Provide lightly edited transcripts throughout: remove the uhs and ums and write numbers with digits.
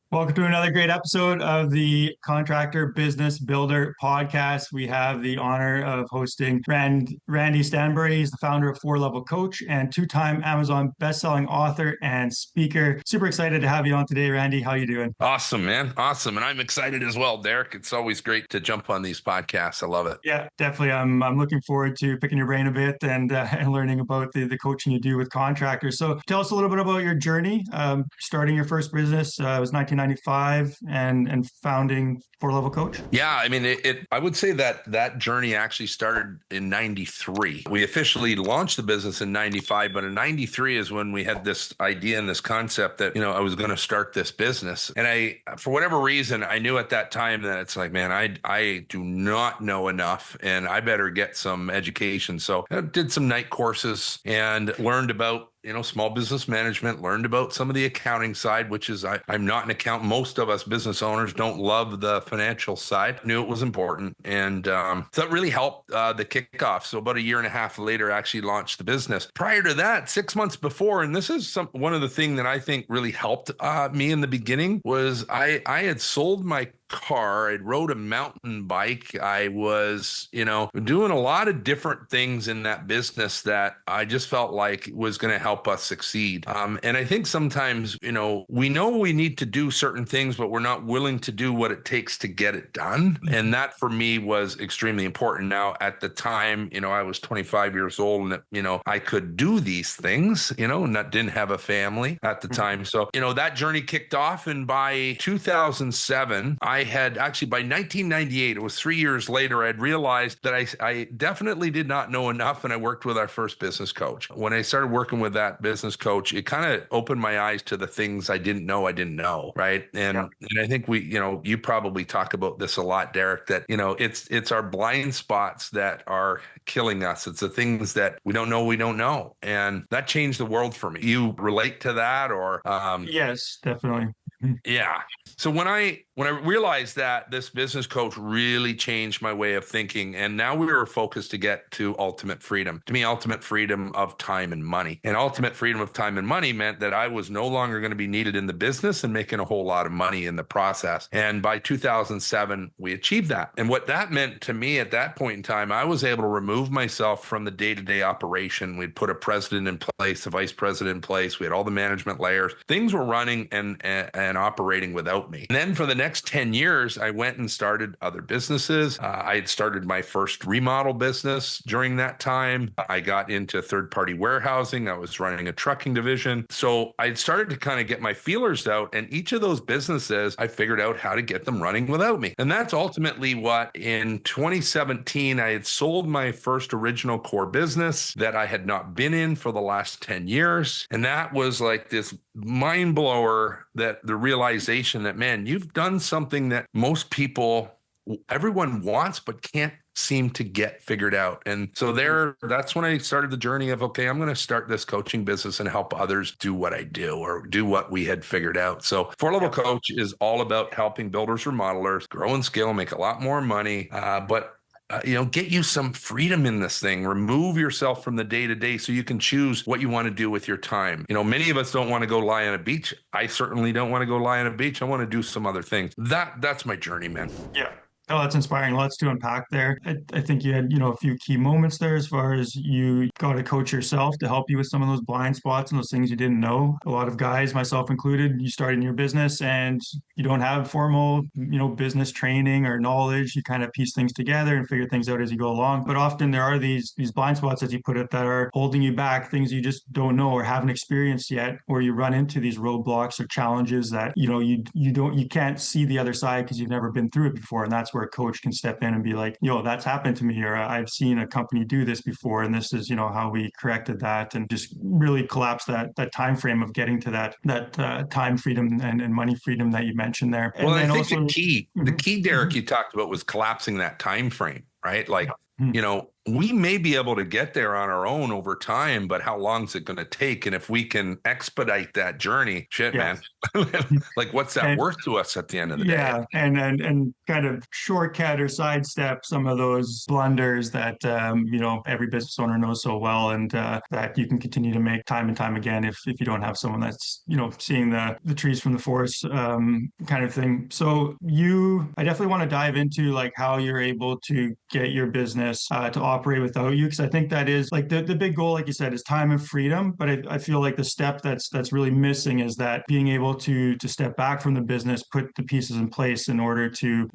Welcome to another great episode of the Contractor Business Builder podcast. We have the honor of hosting Randy Stanbury. He's the founder of Four Level Coach and two-time Amazon best-selling author and speaker. Super excited to have you on today, Randy. How you doing? Awesome, man. Awesome. And I'm excited as well, Derek. It's always great to jump on these podcasts. I love it. Yeah, definitely. I'm looking forward to picking your brain a bit and learning about the coaching you do with contractors. So tell us a little bit about your journey. Starting your first business was 1995 and founding Four Level Coach. Yeah, I mean, I would say that journey actually started in 93. We officially launched the business in 95, but in 93 is when we had this idea and this concept that, I was going to start this business. And for whatever reason, I knew at that time that it's like, man, I do not know enough and I better get some education. So I did some night courses and learned about small business management, learned about some of the accounting side, which is I'm not an accountant. Most of us business owners don't love the financial side. Knew it was important. And so that really helped the kickoff. So about a year and a half later, I actually launched the business. Prior to that, 6 months before, and this is one of the things that I think really helped me in the beginning was I had sold my car. I rode a mountain bike. I was, doing a lot of different things in that business that I just felt like was going to help us succeed. And I think sometimes, we know we need to do certain things, but we're not willing to do what it takes to get it done. And that for me was extremely important. Now, at the time, I was 25 years old and, I could do these things, and that didn't have a family at the time. So, that journey kicked off. And by 2007, I had actually by 1998, it was 3 years later, I'd realized that I definitely did not know enough. And I worked with our first business coach. When I started working with that business coach, it kind of opened my eyes to the things I didn't know. Right. And I think you probably talk about this a lot, Derek, that, it's our blind spots that are killing us. It's the things that we don't know. And that changed the world for me. You relate to that or? Yes, definitely. Yeah. So when I realized that, this business coach really changed my way of thinking, and now we were focused to get to ultimate freedom. To me, ultimate freedom of time and money. And ultimate freedom of time and money meant that I was no longer going to be needed in the business and making a whole lot of money in the process. And by 2007, we achieved that. And what that meant to me at that point in time, I was able to remove myself from the day-to-day operation. We'd put a president in place, a vice president in place. We had all the management layers. Things were running and operating without me. And then for the next 10 years, I went and started other businesses. I had started my first remodel business during that time. I got into third-party warehousing. I was running a trucking division. So I started to kind of get my feelers out. And each of those businesses, I figured out how to get them running without me. And that's ultimately what in 2017, I had sold my first original core business that I had not been in for the last 10 years. And that was like this mind blower, that the realization that, man, you've done something that everyone wants, but can't seem to get figured out. And so that's when I started the journey of, okay, I'm going to start this coaching business and help others do what I do or do what we had figured out. So Four Level Coach is all about helping builders, remodelers grow and scale, make a lot more money, but get you some freedom in this thing. Remove yourself from the day-to-day so you can choose what you want to do with your time. Many of us don't want to go lie on a beach. I certainly don't want to go lie on a beach. I want to do some other things. That's my journey, man. Yeah. Oh, that's inspiring. Lots to unpack there. I think you had, a few key moments there as far as you got a coach yourself to help you with some of those blind spots and those things you didn't know. A lot of guys, myself included, you start in your business and you don't have formal, business training or knowledge. You kind of piece things together and figure things out as you go along. But often there are these blind spots, as you put it, that are holding you back, things you just don't know or haven't experienced yet, or you run into these roadblocks or challenges that, you can't see the other side because you've never been through it before. And that's where a coach can step in and be like, that's happened to me, or I've seen a company do this before, and this is, how we corrected that, and just really collapse that time frame of getting to that time freedom and money freedom that you mentioned there. Well, and I think the key, Derek, you talked about was collapsing that time frame, right? Like Hmm. We may be able to get there on our own over time, but how long is it going to take? And if we can expedite that journey, shit, Yeah. man, like what's that And worth to us at the end of the day? yeah, and kind of shortcut or sidestep some of those blunders that every business owner knows so well, and that you can continue to make time and time again if you don't have someone that's seeing the trees from the forest kind of thing. So I definitely want to dive into like how you're able to get your business to operate without you, because I think that is like the big goal, like you said, is time and freedom. But I feel like the step that's really missing is that being able to step back from the business, put the pieces in place in order to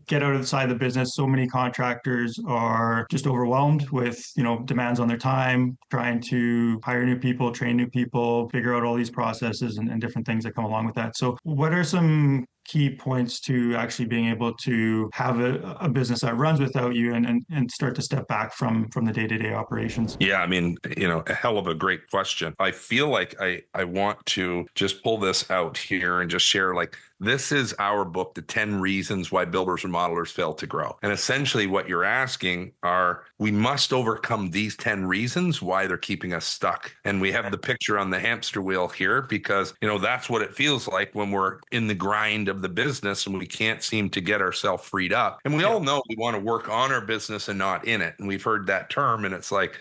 get out of the side of the business. So many contractors are just overwhelmed with demands on their time, trying to hire new people, train new people, figure out all these processes and different things that come along with that. So what are some key points to actually being able to have a business that runs without you, and start to step back from the day-to-day operations? Yeah, I mean, a hell of a great question. I feel like I want to just pull this out here and just share like this is our book, The 10 Reasons Why Builders and Modelers Fail to Grow. And essentially what you're asking are, we must overcome these 10 reasons why they're keeping us stuck. And we have the picture on the hamster wheel here because, that's what it feels like when we're in the grind of the business and we can't seem to get ourselves freed up. And we all know we want to work on our business and not in it. And we've heard that term, and it's like,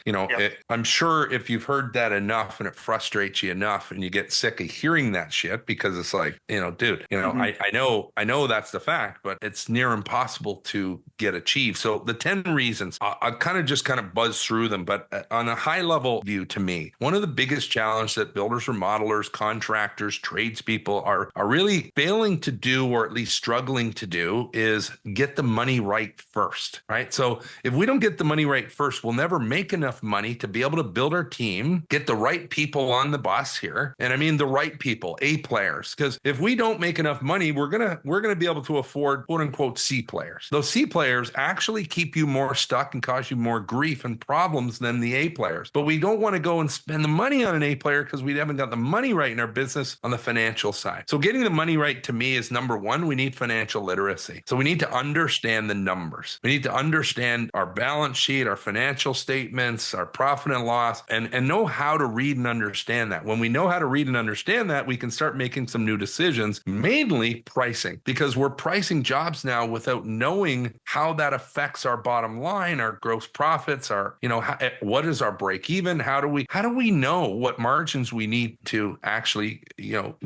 I'm sure if you've heard that enough and it frustrates you enough and you get sick of hearing that shit, because it's like, dude, I know that's the fact, but it's near impossible to get achieved. So the 10 reasons, I'll kind of buzz through them, but on a high level view, to me, one of the biggest challenges that builders or modelers, contractors, tradespeople are really failing to do, or at least struggling to do, is get the money right first, right? So if we don't get the money right first, we'll never make enough money to be able to build our team, get the right people on the bus here. And I mean the right people, A players, because if we don't make enough money, we're gonna be able to afford quote unquote C players. Those C players actually keep you more stuck and cause you more grief and problems than the A players. But we don't want to go and spend the money on an A player because we haven't got the money right in our business on the financial side. So getting the money right, to me, is number one. We need financial literacy. So we need to understand the numbers. We need to understand our balance sheet, our financial statements, our profit and loss, and know how to read and understand that. When we know how to read and understand that, we can start making some new decisions, mainly pricing, because we're pricing jobs now without knowing how that affects our bottom line, our gross profits, what is our break even? How do we know what margins we need to actually,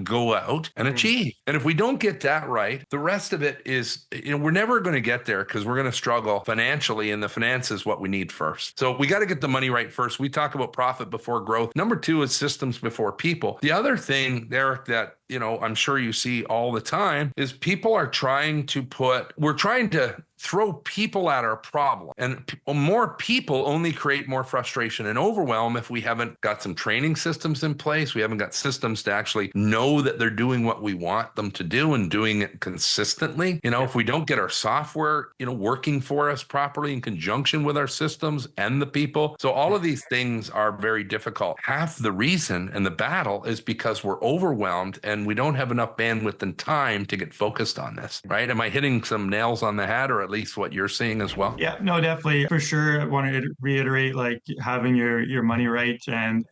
go out and achieve? And if we don't get that right, the rest of it is, we're never going to get there because we're going to struggle financially, and the finance is what we need first. So we got to get the money right first. We talk about profit before growth. Number two is systems before people. The other thing, Derek, that I'm sure you see all the time is we're trying to throw people at our problem. And more people only create more frustration and overwhelm if we haven't got some training systems in place. We haven't got systems to actually know that they're doing what we want them to do and doing it consistently. If we don't get our software, working for us properly in conjunction with our systems and the people. So all of these things are very difficult. Half the reason and the battle is because we're overwhelmed and we don't have enough bandwidth and time to get focused on this, right? Am I hitting some nails on the head, or at least what you're seeing as well? Yeah, no, definitely. For sure. I want to reiterate like having your money right, and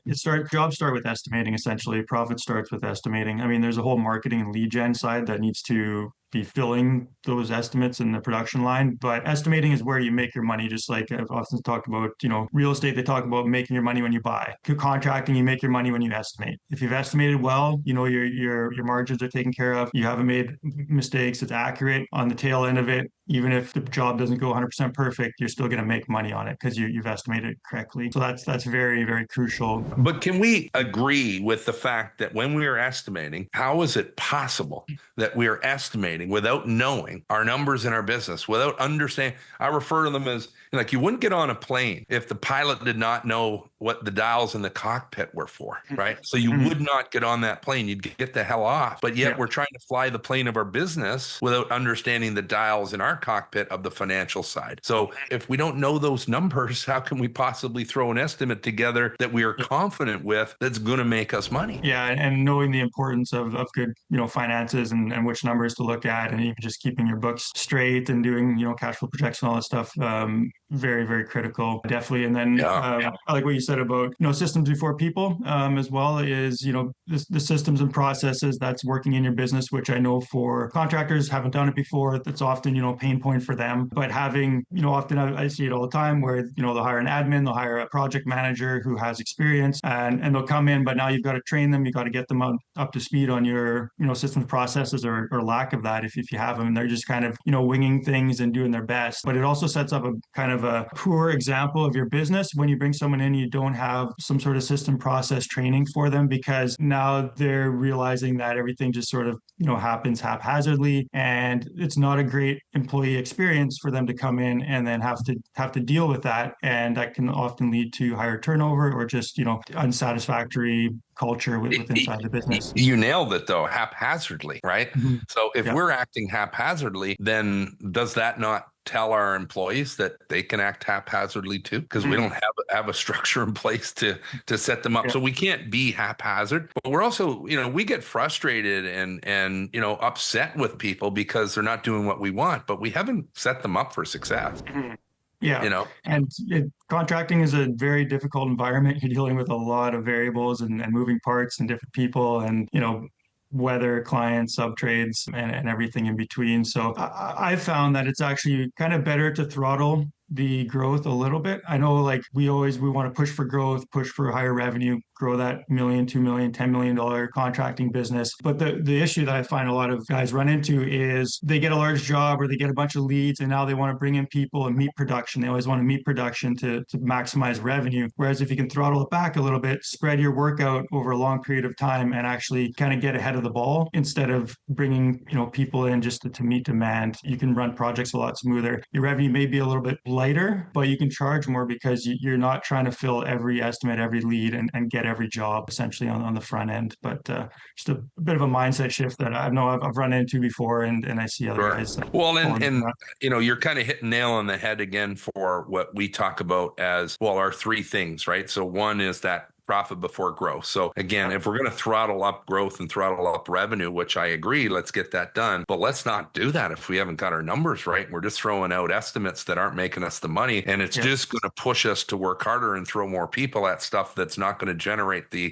jobs start with estimating, essentially. Profit starts with estimating. I mean, there's a whole marketing and lead gen side that needs to be filling those estimates in the production line. But estimating is where you make your money, just like I've often talked about, real estate, they talk about making your money when you buy. Contracting, you make your money when you estimate. If you've estimated well, your margins are taken care of. You haven't made mistakes. It's accurate on the tail end of it. Even if the job doesn't go 100% perfect, you're still going to make money on it because you've estimated it correctly. So that's very, very crucial. But can we agree with the fact that when we are estimating, how is it possible that we are estimating without knowing our numbers in our business, without understanding? I refer to them as like you wouldn't get on a plane if the pilot did not know what the dials in the cockpit were for, right? So you would not get on that plane. You'd get the hell off. But yet we're trying to fly the plane of our business without understanding the dials in our cockpit of the financial side. So if we don't know those numbers, how can we possibly throw an estimate together that we are confident with that's going to make us money? Yeah, and knowing the importance of good, finances and which numbers to look at, and even just keeping your books straight and doing, cash flow projections and all that stuff. very, very critical, definitely. And then Yeah. I like what you said about, systems before people, as well, is, the systems and processes that's working in your business, which I know for contractors haven't done it before. That's often, a pain point for them. But having, often I see it all the time where, they'll hire an admin, they'll hire a project manager who has experience, and they'll come in, but now you've got to train them. You got to get them up to speed on your, systems processes, or lack of that if you have them. And they're just kind of, winging things and doing their best. But it also sets up a kind of a poor example of your business when you bring someone in, you don't have some sort of system process training for them, because now they're realizing that everything just sort of, happens haphazardly, and it's not a great employee experience for them to come in and then have to deal with that. And that can often lead to higher turnover, or just, unsatisfactory culture with inside the business. You nailed it though, haphazardly, right? Mhm. So if Yeah. we're acting haphazardly, then does that not tell our employees that they can act haphazardly too? Because we Mhm. don't have a structure in place to set them up. Yeah. So we can't be haphazard. But we're also, we get frustrated and upset with people because they're not doing what we want, but we haven't set them up for success. Mhm. Yeah. You know, And contracting is a very difficult environment. You're dealing with a lot of variables and moving parts and different people, and, weather, clients, sub-trades, and everything in between. So I found that it's actually kind of better to throttle the growth a little bit. I know, like, we want to push for growth, push for higher revenue, grow that million, $2 million, $10 million contracting business. But the issue that I find a lot of guys run into is they get a large job, or they get a bunch of leads, and now they want to bring in people and meet production. They always want to meet production to maximize revenue. Whereas if you can throttle it back a little bit, spread your work out over a long period of time, and actually kind of get ahead of the ball instead of bringing, people in just to meet demand, you can run projects a lot smoother. Your revenue may be a little bit lighter, but you can charge more because you're not trying to fill every estimate, every lead, and get every job essentially on the front end. But just a bit of a mindset shift that I know I've run into before, and I see other sure. guys Well, falling into that. you're kind of hitting nail on the head again for what we talk about as well, our three things, right? So one is that profit before growth. So again, if we're going to throttle up growth and throttle up revenue, which I agree, let's get that done. But let's not do that if we haven't got our numbers right. We're just throwing out estimates that aren't making us the money, and it's Yeah. just going to push us to work harder and throw more people at stuff that's not going to generate the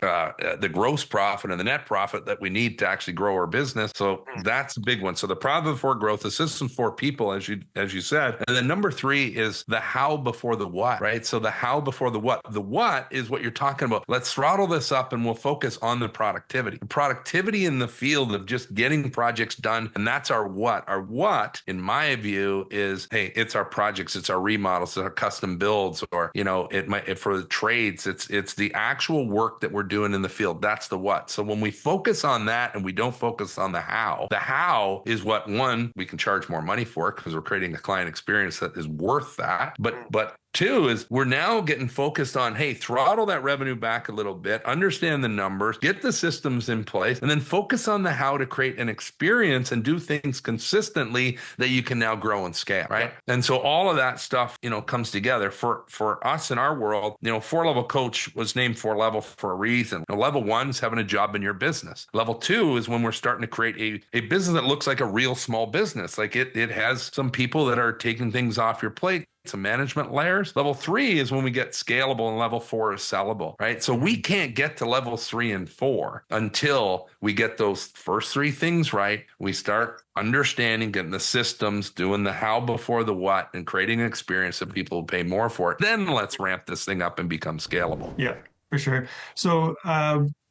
gross profit and the net profit that we need to actually grow our business. So that's a big one. So the profit before growth, the system for people, as you said, and then number three is the how before the what, right? So the how before the what. The what is what you're talking about. Let's throttle this up and we'll focus on the productivity. Productivity in the field of just getting projects done. And that's our what. Our what, in my view, is, hey, it's our projects, it's our remodels, it's our custom builds, or, it might, for the trades, it's the actual work that we're doing in the field. That's the what. So when we focus on that and we don't focus on the how is what, one, we can charge more money for, because we're creating a client experience that is worth that. But two is we're now getting focused on, hey, throttle that revenue back a little bit, understand the numbers, get the systems in place, and then focus on the how to create an experience and do things consistently that you can now grow and scale, right? Yeah. And so all of that stuff, comes together for us in our world. 4-level coach was named 4-level for a reason. Level 1 is having a job in your business. Level 2 is when we're starting to create a business that looks like a real small business. Like it has some people that are taking things off your plate, some management layers. Level 3 is when we get scalable, and level 4 is sellable, right? So we can't get to levels 3 and 4 until we get those first 3 things right. We start understanding, getting the systems, doing the how before the what, and creating an experience that people will pay more for it. Then let's ramp this thing up and become scalable. Yeah, for sure. So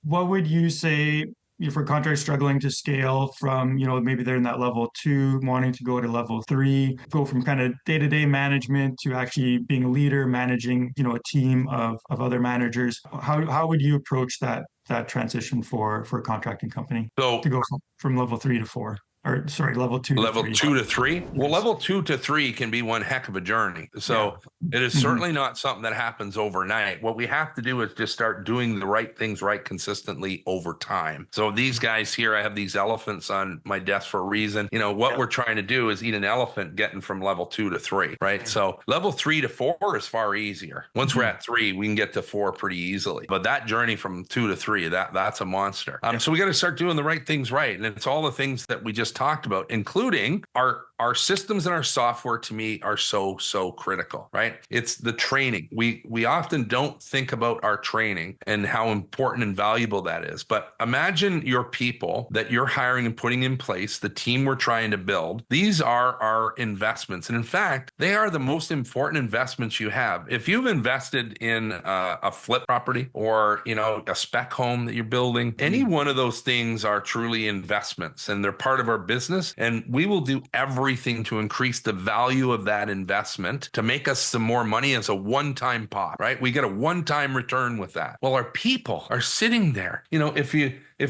what would you say for contractors struggling to scale from, maybe they're in that level 2, wanting to go to level 3, go from kind of day-to-day management to actually being a leader, managing, a team of other managers? How would you approach that transition for a contracting company So to go from level 3 to 4? Or sorry, level 2 level to 3. 2 to 3. Yes. Well, level 2 to 3 can be one heck of a journey. So it is certainly not something that happens overnight. What we have to do is just start doing the right things right consistently over time. So these guys here, I have these elephants on my desk for a reason. What we're trying to do is eat an elephant getting from level 2 to 3, right? So level 3 to 4 is far easier. Once we're at 3, we can get to 4 pretty easily. But that journey from 2 to 3, that's a monster. So we got to start doing the right things right. And it's all the things that we just just talked about, including our systems and our software, to me, are so critical, right? It's the training. We often don't think about our training and how important and valuable that is. But imagine your people that you're hiring and putting in place, the team we're trying to build. These are our investments. And in fact, they are the most important investments you have. If you've invested in a flip property or, a spec home that you're building, any one of those things are truly investments, and they're part of our business. And we will do everything to increase the value of that investment to make us some more money as a one-time pop, right? We get a one-time return with that. Well, our people are sitting there. If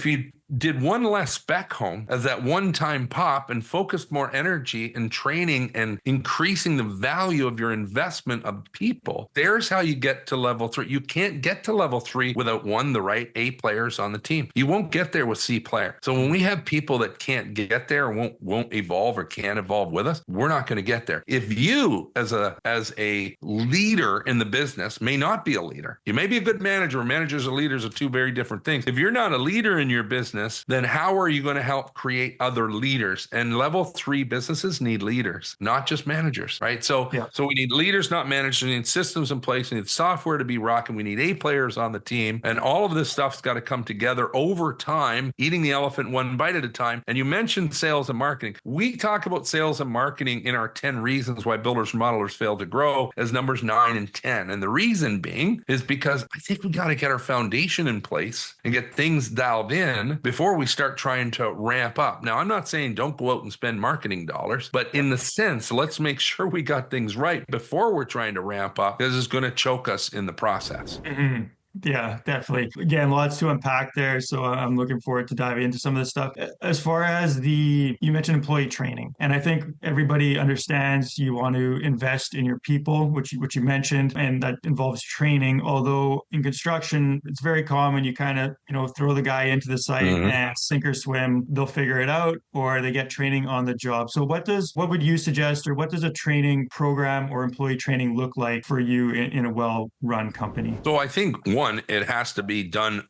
you did one less spec home as that one-time pop and focused more energy in training and increasing the value of your investment of people, there's how you get to level 3. You can't get to level 3 without, one, the right A players on the team. You won't get there with C players. So when we have people that can't get there, won't evolve or can't evolve with us, we're not going to get there. If you, as a leader in the business, may not be a leader, you may be a good manager. Managers and leaders are two very different things. If you're not a leader in your business, then how are you going to help create other leaders? And level 3 businesses need leaders, not just managers, right? So we need leaders, not managers. We need systems in place. We need software to be rocking. We need A players on the team. And all of this stuff's got to come together over time, eating the elephant one bite at a time. And you mentioned sales and marketing. We talk about sales and marketing in our 10 reasons why builders and modelers fail to grow as numbers 9 and 10. And the reason being is because I think we got to get our foundation in place and get things dialed in before we start trying to ramp up. Now, I'm not saying don't go out and spend marketing dollars, but in the sense, let's make sure we got things right before we're trying to ramp up, because it's going to choke us in the process. Mm-hmm. Yeah, definitely. Again, lots to unpack there. So I'm looking forward to diving into some of this stuff. As far as you mentioned employee training, and I think everybody understands you want to invest in your people, which you mentioned, and that involves training. Although in construction, it's very common you kind of, throw the guy into the site and sink or swim, they'll figure it out, or they get training on the job. So what would you suggest, or what does a training program or employee training look like for you in a well-run company? So I think, one, it has to be done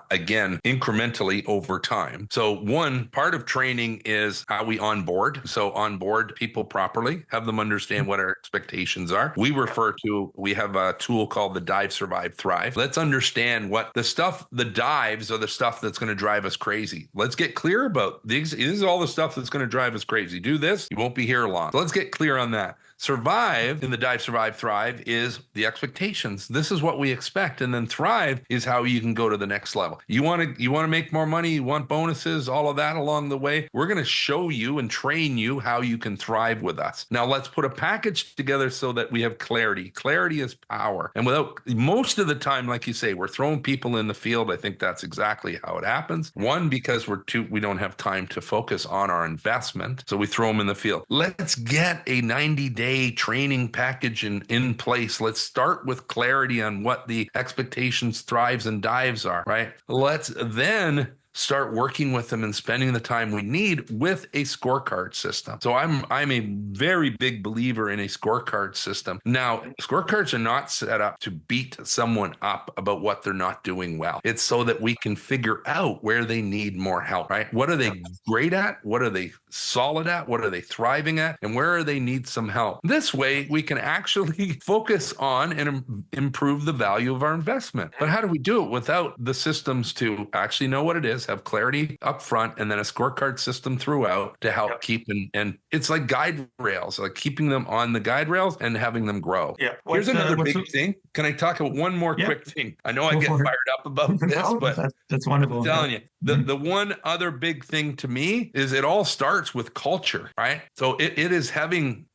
again, incrementally over time. So one part of training is how we onboard. So onboard people properly, have them understand what our expectations are. We have a tool called the Dive, Survive, Thrive. Let's understand what the dives are the stuff that's going to drive us crazy. Let's get clear about these. This is all the stuff that's going to drive us crazy. Do this, you won't be here long. So let's get clear on that. Survive in the Dive, Survive, Thrive is the expectations. This is what we expect. And then Thrive is how you can go to the next level. You want to make more money, you want bonuses, all of that along the way. We're going to show you and train you how you can thrive with us. Now let's put a package together so that we have clarity. Clarity is power. And most of the time, like you say, we're throwing people in the field. I think that's exactly how it happens. One, because we don't have time to focus on our investment. So we throw them in the field. Let's get a 90-day training package in place. Let's start with clarity on what the expectations, thrives, and dives are, right? Let's then start working with them and spending the time we need with a scorecard system. So I'm a very big believer in a scorecard system. Now, scorecards are not set up to beat someone up about what they're not doing well. It's so that we can figure out where they need more help, right? What are they great at? What are they solid at? What are they thriving at? And where are they need some help? This way, we can actually focus on and improve the value of our investment. But how do we do it without the systems to actually know what it is, have clarity up front, and then a scorecard system throughout to help keep and it's like guide rails, like keeping them on the guide rails and having them grow. Yeah. Here's another big thing. Can I talk about one more quick thing? I know I get fired up about this, but that's wonderful. I'm telling you, the one other big thing to me is it all starts with culture, right? So it is having,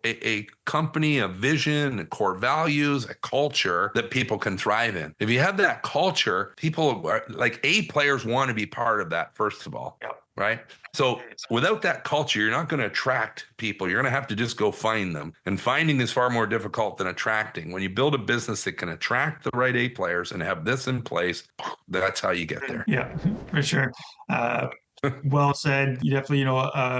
a company, a vision, a core values, a culture that people can thrive in. If you have that culture, people are like A players want to be part of that, first of all. Yep. Right. So without that culture, you're not going to attract people. You're going to have to just go find them. And finding is far more difficult than attracting. When you build a business that can attract the right A players and have this in place, that's how you get there. Yeah, for sure. Well said. You definitely,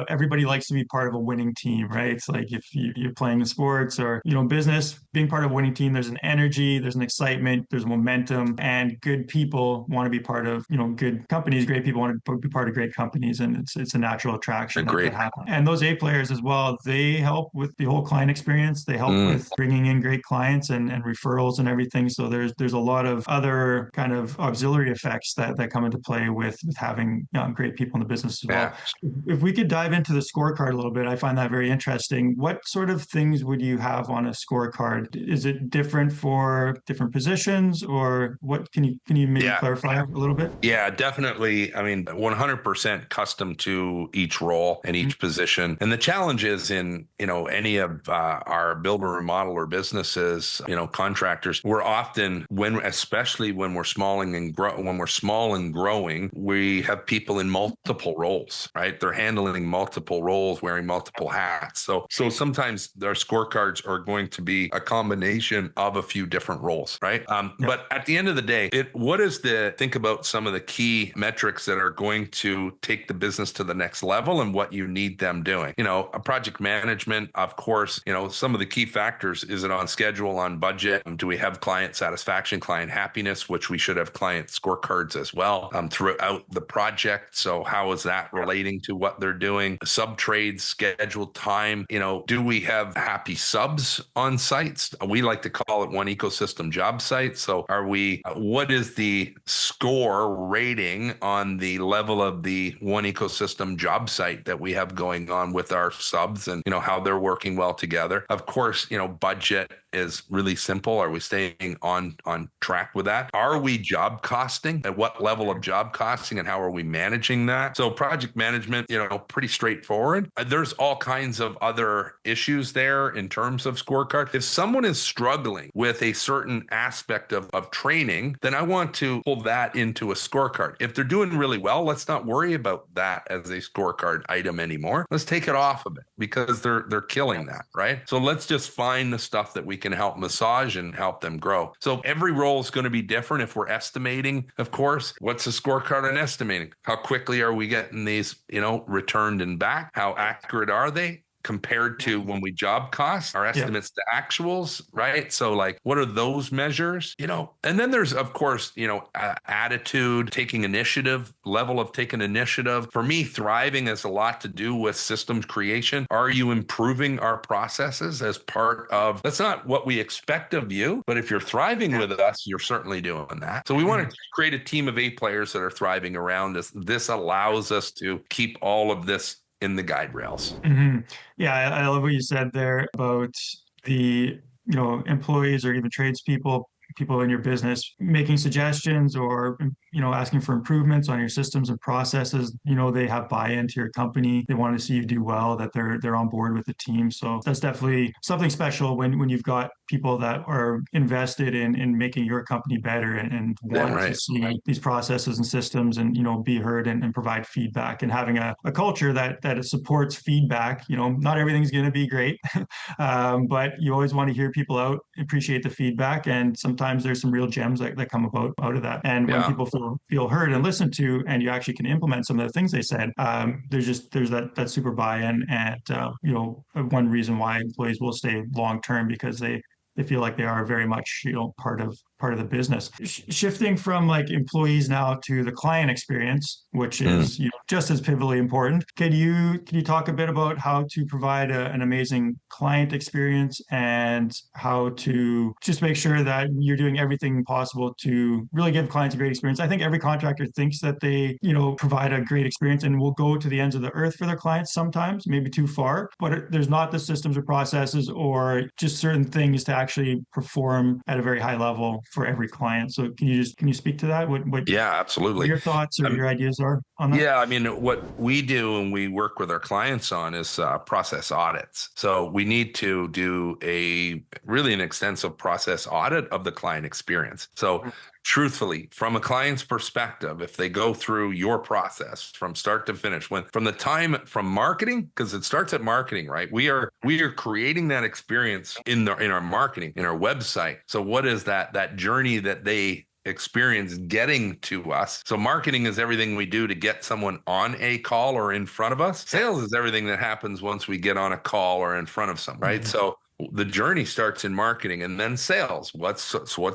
everybody likes to be part of a winning team, right? It's like if you're playing the sports or, business, being part of a winning team, there's an energy, there's an excitement, there's momentum, and good people want to be part of, good companies. Great people want to be part of great companies, and it's a natural attraction that Great. happens. And those A players as well, they help with the whole client experience. They help with bringing in great clients and referrals and everything. So there's a lot of other kind of auxiliary effects that come into play with having great people in the business as well. Yeah. If we could dive into the scorecard a little bit, I find that very interesting. What sort of things would you have on a scorecard? Is it different for different positions, or what? Can you maybe Yeah. clarify a little bit? Yeah, definitely. I mean, 100% custom to each role and each position. And the challenge is in, any of our builder remodeler businesses, contractors, we're often especially when we're when we're small and growing, we have people in multiple roles, right? They're handling multiple roles, wearing multiple hats. So sometimes their scorecards are going to be a combination of a few different roles, right? But at the end of the day, think about some of the key metrics that are going to take the business to the next level and what you need them doing. A project management, of course, some of the key factors, is it on schedule, on budget? Do we have client satisfaction, client happiness, which we should have client scorecards as well throughout the project. So how is that relating to what they're doing? Sub trades, scheduled time, do we have happy subs on sites? We like to call it one ecosystem job site. So what is the score rating on the level of the one ecosystem job site that we have going on with our subs, and how they're working well together? Of course, budget is really simple. Are we staying on track with that? Are we job costing? At what level of job costing, and how are we managing that? So project management, pretty straightforward. There's all kinds of other issues there in terms of scorecard. If someone is struggling with a certain aspect of training, then I want to pull that into a scorecard. If they're doing really well, let's not worry about that as a scorecard item anymore. Let's take it off of it because they're killing that, right? So let's just find the stuff that we can help massage and help them grow. So every role is going to be different. If we're estimating, of course, what's the scorecard on estimating? How quickly are we getting these, returned and back? How accurate are they compared to when we job cost our estimates to actuals, right? So like, what are those measures? And then there's, of course, attitude, taking initiative, level of taking initiative. For me, thriving has a lot to do with systems creation. Are you improving our processes as part of, that's not what we expect of you, but if you're thriving with us, you're certainly doing that. So we want to create a team of A players that are thriving around us. This allows us to keep all of this in the guide rails. Mm-hmm. Yeah, I love what you said there about the, employees or even tradespeople, people in your business making suggestions or, asking for improvements on your systems and processes. They have buy-in to your company. They want to see you do well, that they're on board with the team. So that's definitely something special when you've got people that are invested in making your company better and want to see these processes and systems and, be heard and provide feedback, and having a culture that it supports feedback. Not everything's going to be great, but you always want to hear people out, appreciate the feedback. And sometimes there's some real gems that come out of that. And when people feel heard and listened to, and you actually can implement some of the things they said, there's that super buy-in. And, one reason why employees will stay long-term, because they feel like they are very much, part of the business. Shifting from like employees now to the client experience, which is just as pivotally important. Can you talk a bit about how to provide an amazing client experience and how to just make sure that you're doing everything possible to really give clients a great experience? I think every contractor thinks that they, provide a great experience and will go to the ends of the earth for their clients sometimes, maybe too far, but there's not the systems or processes or just certain things to actually perform at a very high level for every client. So can you speak to that? What Absolutely. your thoughts or your ideas are on that? Yeah, I mean, what we do and we work with our clients on is process audits. So we need to do an extensive process audit of the client experience. So truthfully, from a client's perspective, if they go through your process from start to finish, from marketing, because it starts at marketing, right? We are creating that experience in our marketing, in our website. So what is that journey that they experience getting to us. So marketing is everything we do to get someone on a call or in front of us. Sales is everything that happens once we get on a call or in front of someone, right? So the journey starts in marketing and then sales. What's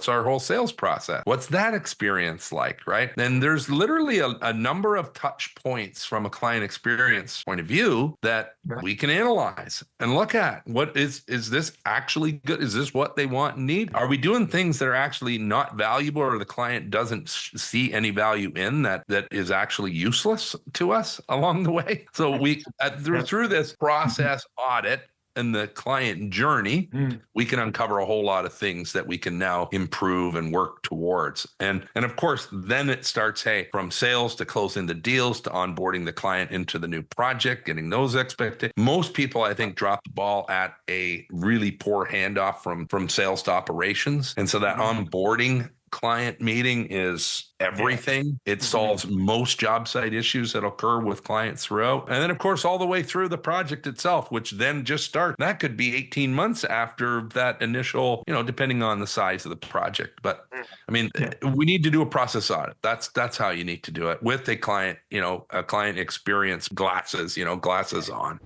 our whole sales process? What's that experience like, right? And there's literally a number of touch points from a client experience point of view that we can analyze and look at. What is this actually good? Is this what they want and need? Are we doing things that are actually not valuable, or the client doesn't see any value in that is actually useless to us along the way? So we through this process audit and the client journey, we can uncover a whole lot of things that we can now improve and work towards. And of course, then it starts, hey, from sales to closing the deals to onboarding the client into the new project, getting those expected. Most people, I think, drop the ball at a really poor handoff from sales to operations. And so that onboarding client meeting is everything. It solves most job site issues that occur with clients throughout. And then, of course, all the way through the project itself, which then just starts. That could be 18 months after that initial, depending on the size of the project. But I mean, we need to do a process audit. That's how you need to do it with a client, a client experience glasses on.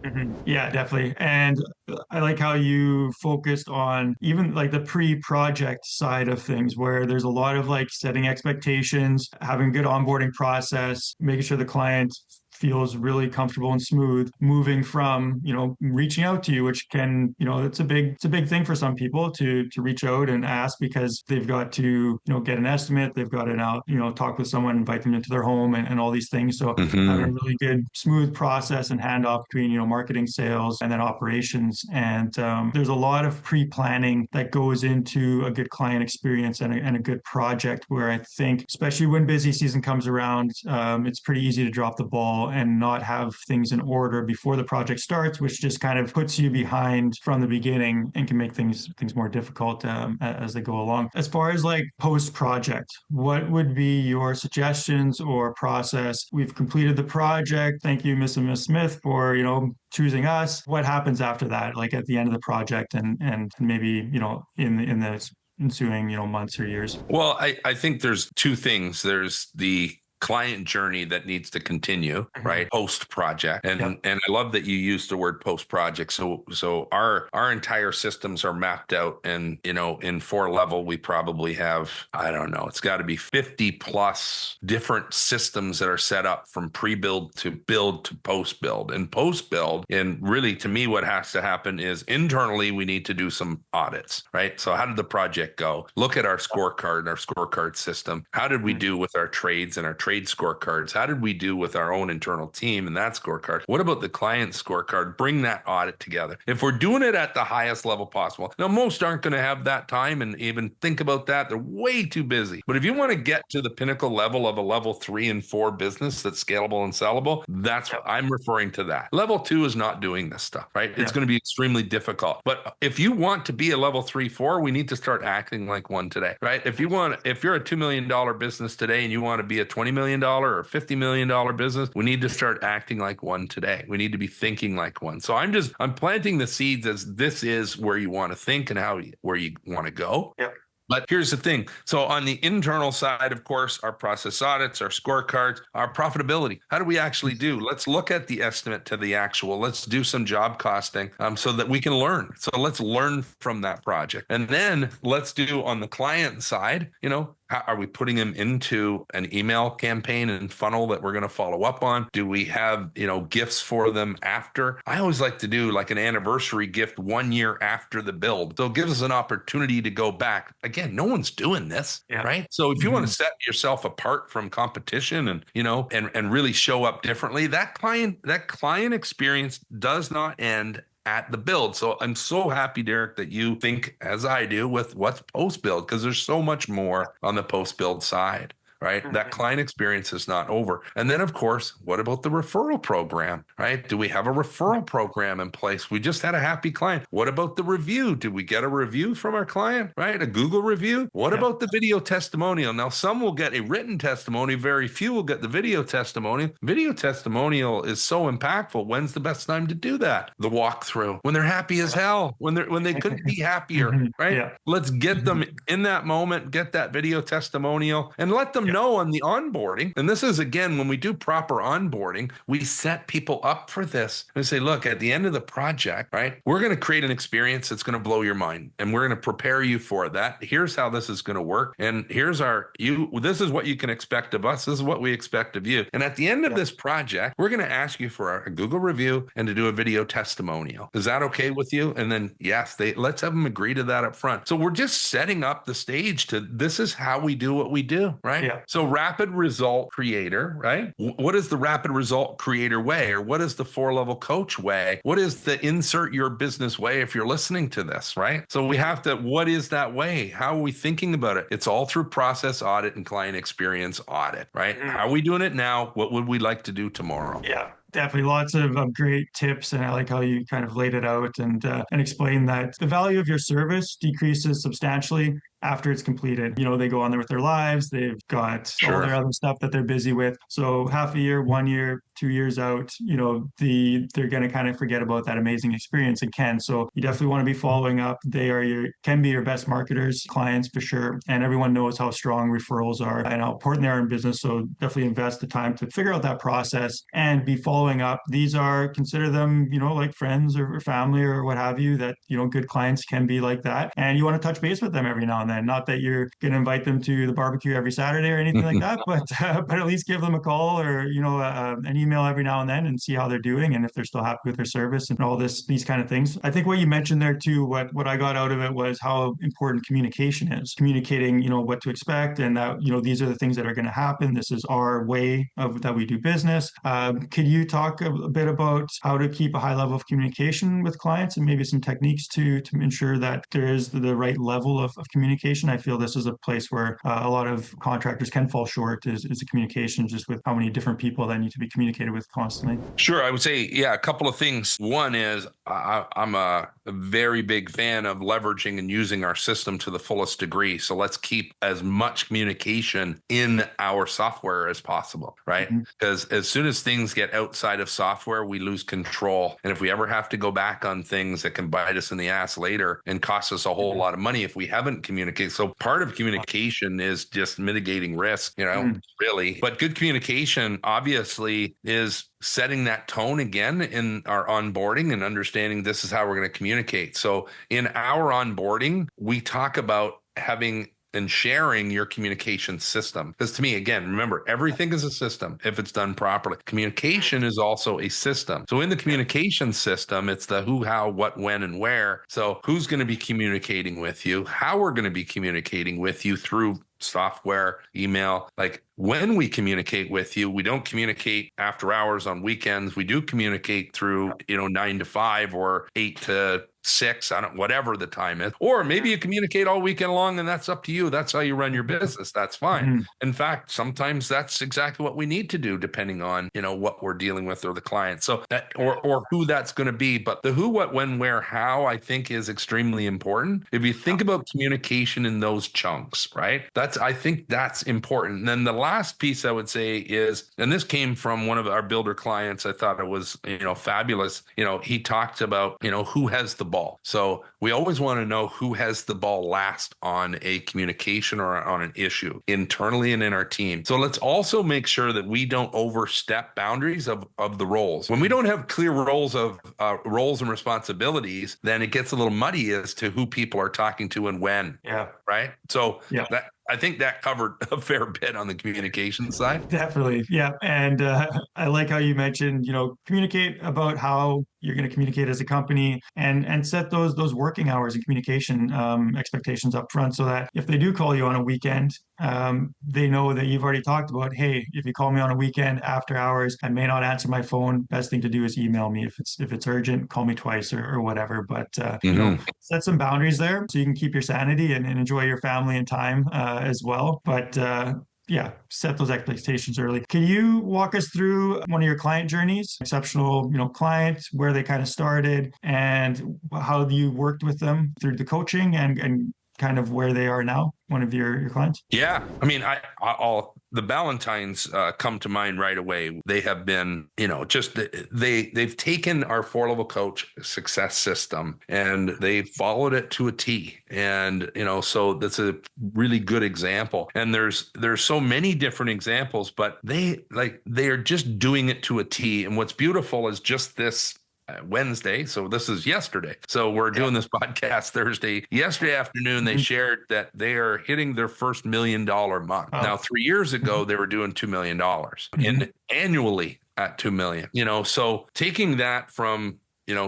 Yeah, definitely. And I like how you focused on even like the pre-project side of things, where there's a lot of like setting expectations, having a good onboarding process, making sure the client feels really comfortable and smooth, moving from, reaching out to you, which can, it's a big thing for some people to reach out and ask, because they've got to, get an estimate, they've got to now, talk with someone, invite them into their home and all these things. So having a really good, smooth process and handoff between, marketing, sales, and then operations. And there's a lot of pre-planning that goes into a good client experience and a good project, where I think, especially when busy season comes around, it's pretty easy to drop the ball and not have things in order before the project starts, which just kind of puts you behind from the beginning and can make things more difficult as they go along. As far as like post-project, what would be your suggestions or process? We've completed the project. Thank you, Miss and Miss Smith, for, choosing us. What happens after that, like at the end of the project and maybe, in the ensuing, months or years? Well, I think there's two things. There's the client journey that needs to continue, right? Post project. And I love that you used the word post project. So our entire systems are mapped out, and in 4-level, we probably have, I don't know, it's got to be 50 plus different systems that are set up from pre-build to build to post-build. And post-build, and really to me, what has to happen is internally we need to do some audits, right? So how did the project go? Look at our scorecard system. How did we do with our trades and our trade scorecards? How did we do with our own internal team and that scorecard? What about the client scorecard? Bring that audit together. If we're doing it at the highest level possible, now most aren't going to have that time and even think about that. They're way too busy. But if you want to get to the pinnacle level of a level 3 and 4 business that's scalable and sellable, that's what I'm referring to. That level 2 is not doing this stuff, right? It's going to be extremely difficult. But if you want to be a level 3, 4, we need to start acting like one today, right? If you're a $2 million business today and you want to be a $20 million or $50 million business, we need to start acting like one today. We need to be thinking like one. So I'm planting the seeds as this is where you want to think and where you want to go. Yep. But here's the thing. So on the internal side, of course, our process audits, our scorecards, our profitability. How do we actually do? Let's look at the estimate to the actual. Let's do some job costing so that we can learn. So let's learn from that project. And then let's do on the client side, are we putting them into an email campaign and funnel that we're going to follow up on? Do we have, gifts for them after? I always like to do like an anniversary gift 1 year after the build. So it gives us an opportunity to go back. Again, no one's doing this, right? So if you want to set yourself apart from competition and, and really show up differently, that client experience does not end at the build. So I'm so happy, Derek, that you think as I do with what's post-build, because there's so much more on the post-build side, right? That client experience is not over. And then, of course, what about the referral program, right? Do we have a referral program in place? We just had a happy client. What about the review? Did we get a review from our client, right? A Google review? What about the video testimonial? Now, some will get a written testimony. Very few will get the video testimonial. Video testimonial is so impactful. When's the best time to do that? The walkthrough, when they're happy as hell, when they couldn't be happier, right? Yeah. Let's get them in that moment, get that video testimonial, and let them know on the onboarding. And this is, again, when we do proper onboarding, we set people up for this and say, look, at the end of the project, right, we're going to create an experience that's going to blow your mind, and we're going to prepare you for that. Here's how this is going to work, and here's this is what you can expect of us. This is what we expect of you. And at the end of this project, we're going to ask you for a Google review and to do a video testimonial. Is that okay with you? And then, yes, let's have them agree to that up front. So we're just setting up the stage to, this is how we do what we do, right? Yeah. So rapid result creator, right? What is the rapid result creator way? Or what is the 4-level coach way? What is the insert your business way if you're listening to this, right? So we have to, what is that way? How are we thinking about it? It's all through process audit and client experience audit, right? How are we doing it now? What would we like to do tomorrow? Yeah. Definitely lots of great tips, and I like how you kind of laid it out and explained that the value of your service decreases substantially after it's completed. You know, they go on there with their lives, they've got all their other stuff that they're busy with. So half a year, 1 year, 2 years out, you know, they're going to kind of forget about that amazing experience and can. So you definitely want to be following up. They can be your best marketers, clients for sure. And everyone knows how strong referrals are and how important they are in business. So definitely invest the time to figure out that process and be following up. These consider them, you know, like friends or family or what have you, that, you know, good clients can be like that. And you want to touch base with them every now and then. Not that you're going to invite them to the barbecue every Saturday or anything like that, but at least give them a call or, you know, an email every now and then and see how they're doing and if they're still happy with their service and all these kind of things. I think what you mentioned there too, what I got out of it was how important communication is. Communicating, you know, what to expect and that, you know, these are the things that are going to happen. This is our way that we do business. Could you talk a bit about how to keep a high level of communication with clients and maybe some techniques to ensure that there is the right level of communication? I feel this is a place where a lot of contractors can fall short is the communication, just with how many different people that need to be communicated with constantly. Sure. I would say, a couple of things. One is I'm a very big fan of leveraging and using our system to the fullest degree. So let's keep as much communication in our software as possible, right? Because as soon as things get outside of software, we lose control. And if we ever have to go back on things, that can bite us in the ass later and cost us a whole lot of money if we haven't communicated. So part of communication is just mitigating risk, you know, really. But good communication obviously is setting that tone again in our onboarding and understanding this is how we're going to communicate. So in our onboarding, we talk about having and sharing your communication system. Because to me, again, remember, everything is a system if it's done properly. Communication is also a system. So in the communication system, it's the who, how, what, when, and where. So who's going to be communicating with you, how we're going to be communicating with you through software, email. Like when we communicate with you, we don't communicate after hours on weekends. We do communicate through, 9 to 5 or 8 to 6, whatever the time is. Or maybe you communicate all weekend long and that's up to you. That's how you run your business. That's fine. In fact, sometimes that's exactly what we need to do depending on, what we're dealing with or the client. So that, or who that's going to be. But the who, what, when, where, how, I think is extremely important. If you think about communication in those chunks, right? I think that's important. And then the last piece I would say is, and this came from one of our builder clients, I thought it was, fabulous. He talked about, who has the ball. So we always want to know who has the ball last on a communication or on an issue internally and in our team. So let's also make sure that we don't overstep boundaries of the roles. When we don't have clear roles and responsibilities, then it gets a little muddy as to who people are talking to and when. Yeah. Right. So yeah. I think that covered a fair bit on the communication side. Definitely. Yeah. And I like how you mentioned, communicate about how you're going to communicate as a company and set those working hours and communication expectations up front so that if they do call you on a weekend, they know that you've already talked about, hey, if you call me on a weekend after hours, I may not answer my phone. Best thing to do is email me. If it's urgent, call me twice or whatever. But, set some boundaries there so you can keep your sanity and enjoy your family and time as well. But, set those expectations early. Can you walk us through one of your client journeys, exceptional, clients, where they kind of started and how you worked with them through the coaching and kind of where they are now, one of your clients? Yeah. I mean, I'll the Ballantines come to mind right away. They have been, just they've taken our 4-level coach success system and they followed it to a T. And, so that's a really good example. And there's so many different examples, but they are just doing it to a T. And what's beautiful is just this Wednesday. So this is yesterday. So we're doing this podcast Thursday. Yesterday afternoon, they shared that they are hitting their first $1 million month. Oh. Now, 3 years ago, they were doing $2 million in annually at 2 million, so taking that from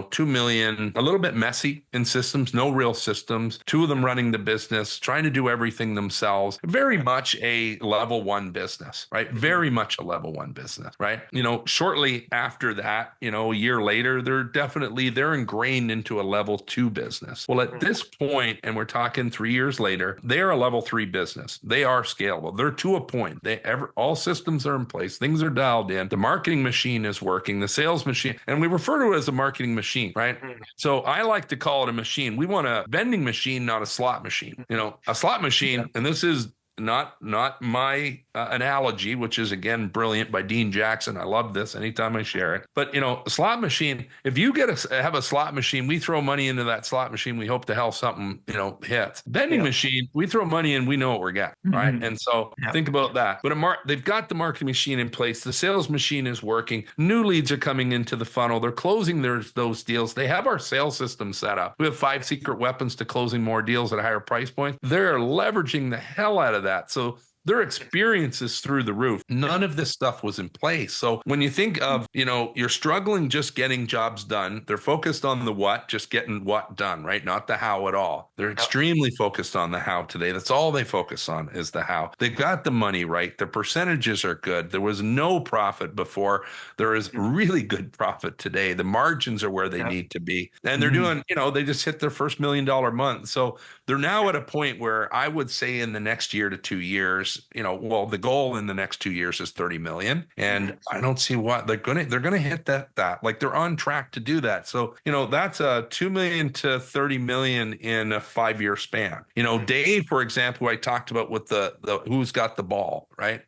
2 million, a little bit messy in systems, no real systems, 2 of them running the business, trying to do everything themselves, very much a level 1 business, right? Very much a level 1 business, right? Shortly after that, a year later, they're ingrained into a level 2 business. Well, at this point, and we're talking 3 years later, they are a level 3 business. They are scalable. They're to a point. All systems are in place. Things are dialed in. The marketing machine is working. The sales machine, and we refer to it as a marketing machine, right? So I like to call it a machine. We want a vending machine, not a slot machine. A slot machine, and this is not my analogy, which is again brilliant by Dean Jackson. I love this anytime I share it. But a slot machine, if you have a slot machine, we throw money into that slot machine. We hope to hell something hits. Vending machine, we throw money in, we know what we're getting, right? And so think about that. But they've got the marketing machine in place. The sales machine is working. New leads are coming into the funnel. They're closing those deals. They have our sales system set up. We have 5 secret weapons to closing more deals at a higher price point. They're leveraging the hell out of that. So their experience is through the roof. None of this stuff was in place. So when you think of, you're struggling just getting jobs done, they're focused on the what, just getting what done, right? Not the how at all. They're extremely focused on the how today. That's all they focus on is the how. They got the money right. Their percentages are good. There was no profit before. There is really good profit today. The margins are where they need to be. And they're doing, they just hit their first $1 million month. So they're now at a point where I would say in the next year to 2 years, the goal in the next 2 years is 30 million. And I don't see what they're going to hit that. Like they're on track to do that. So, that's a 2 million to 30 million in a 5-year span. Dave, for example, who I talked about with the who's got the ball, right?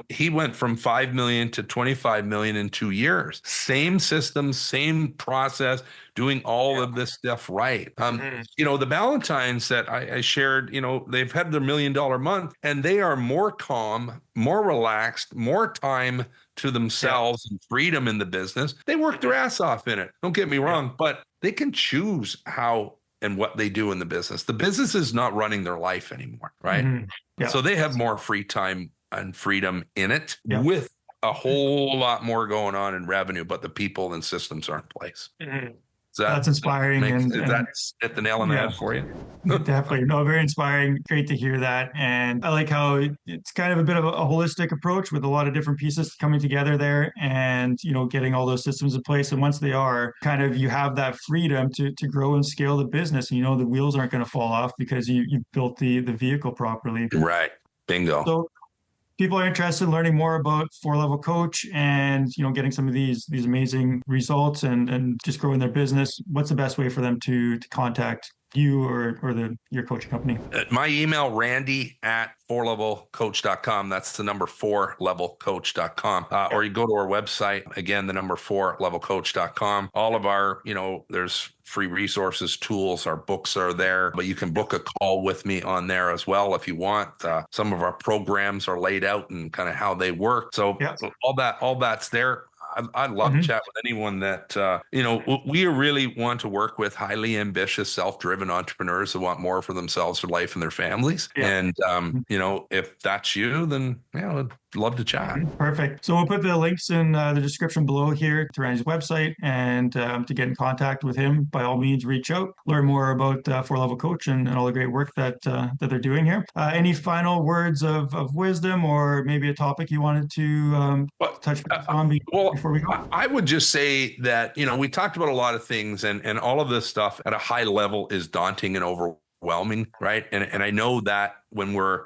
He went from 5 million to 25 million in 2 years. Same system, same process, doing all of this stuff right. The Ballantines that I shared, they've had their $1 million month and they are more calm, more relaxed, more time to themselves and freedom in the business. They work their ass off in it. Don't get me wrong, but they can choose how and what they do in the business. The business is not running their life anymore, right? So they have more free time and freedom in it with a whole lot more going on in revenue, but the people and systems are in place. That's inspiring. Is that hit the nail on the head for you? Definitely. No, very inspiring. Great to hear that. And I like how it's kind of a bit of a holistic approach with a lot of different pieces coming together there and, getting all those systems in place. And once they are, kind of you have that freedom to grow and scale the business. And, the wheels aren't going to fall off because you built the vehicle properly. Right. Bingo. So people are interested in learning more about 4-level coach and, getting some of these amazing results and just growing their business. What's the best way for them to contact you or your coaching company? My email, randy@4levelcoach.com. That's the number 4levelcoach.com. Or you go to our website, again, the number 4levelcoach.com. All of our, there's free resources, tools, our books are there, but you can book a call with me on there as well if you want. Some of our programs are laid out and kind of how they work. So all that's there. I'd love to chat with anyone that, we really want to work with highly ambitious, self-driven entrepreneurs who want more for themselves, for life and their families. And, if that's you, then, I'd love to chat. Perfect. So we'll put the links in the description below here to Randy's website and to get in contact with him, by all means, reach out, learn more about 4-level coach and all the great work that they're doing here. Any final words of wisdom or maybe a topic you wanted to touch on before we go? I would just say that, we talked about a lot of things and all of this stuff at a high level is daunting and overwhelming, right? And I know that when we're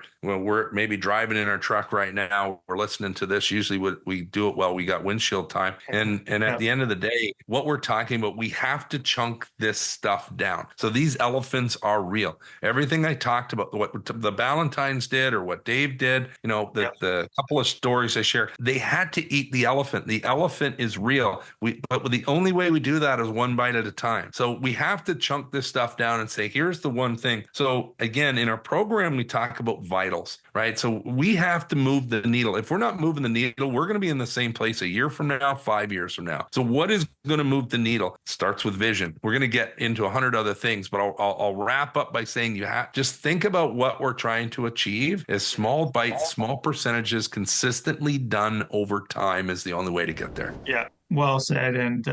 maybe driving in our truck right now, we're listening to this. Usually we do it while we got windshield time. And at the end of the day, what we're talking about, we have to chunk this stuff down. So these elephants are real. Everything I talked about, what the Valentines did or what Dave did, the couple of stories I shared, they had to eat the elephant. The elephant is real. But the only way we do that is one bite at a time. So we have to chunk this stuff down and say, here's the one thing. So again, in our program, we talk about vitals, right? So we have to move the needle. If we're not moving the needle, we're going to be in the same place a year from now, 5 years from now. So what is going to move the needle? It starts with vision. We're going to get into 100 other things, but I'll wrap up by saying you have just think about what we're trying to achieve as small bites, small percentages, consistently done over time is the only way to get there. Yeah. Well said. And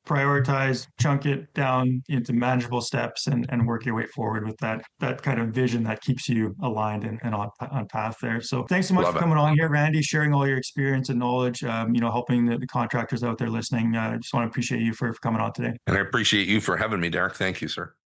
prioritize, chunk it down into manageable steps and work your way forward with that kind of vision that keeps you aligned and on path there. So thanks so much for coming on here, Randy, sharing all your experience and knowledge, helping the contractors out there listening. I just want to appreciate you for coming on today. And I appreciate you for having me, Derek. Thank you, sir.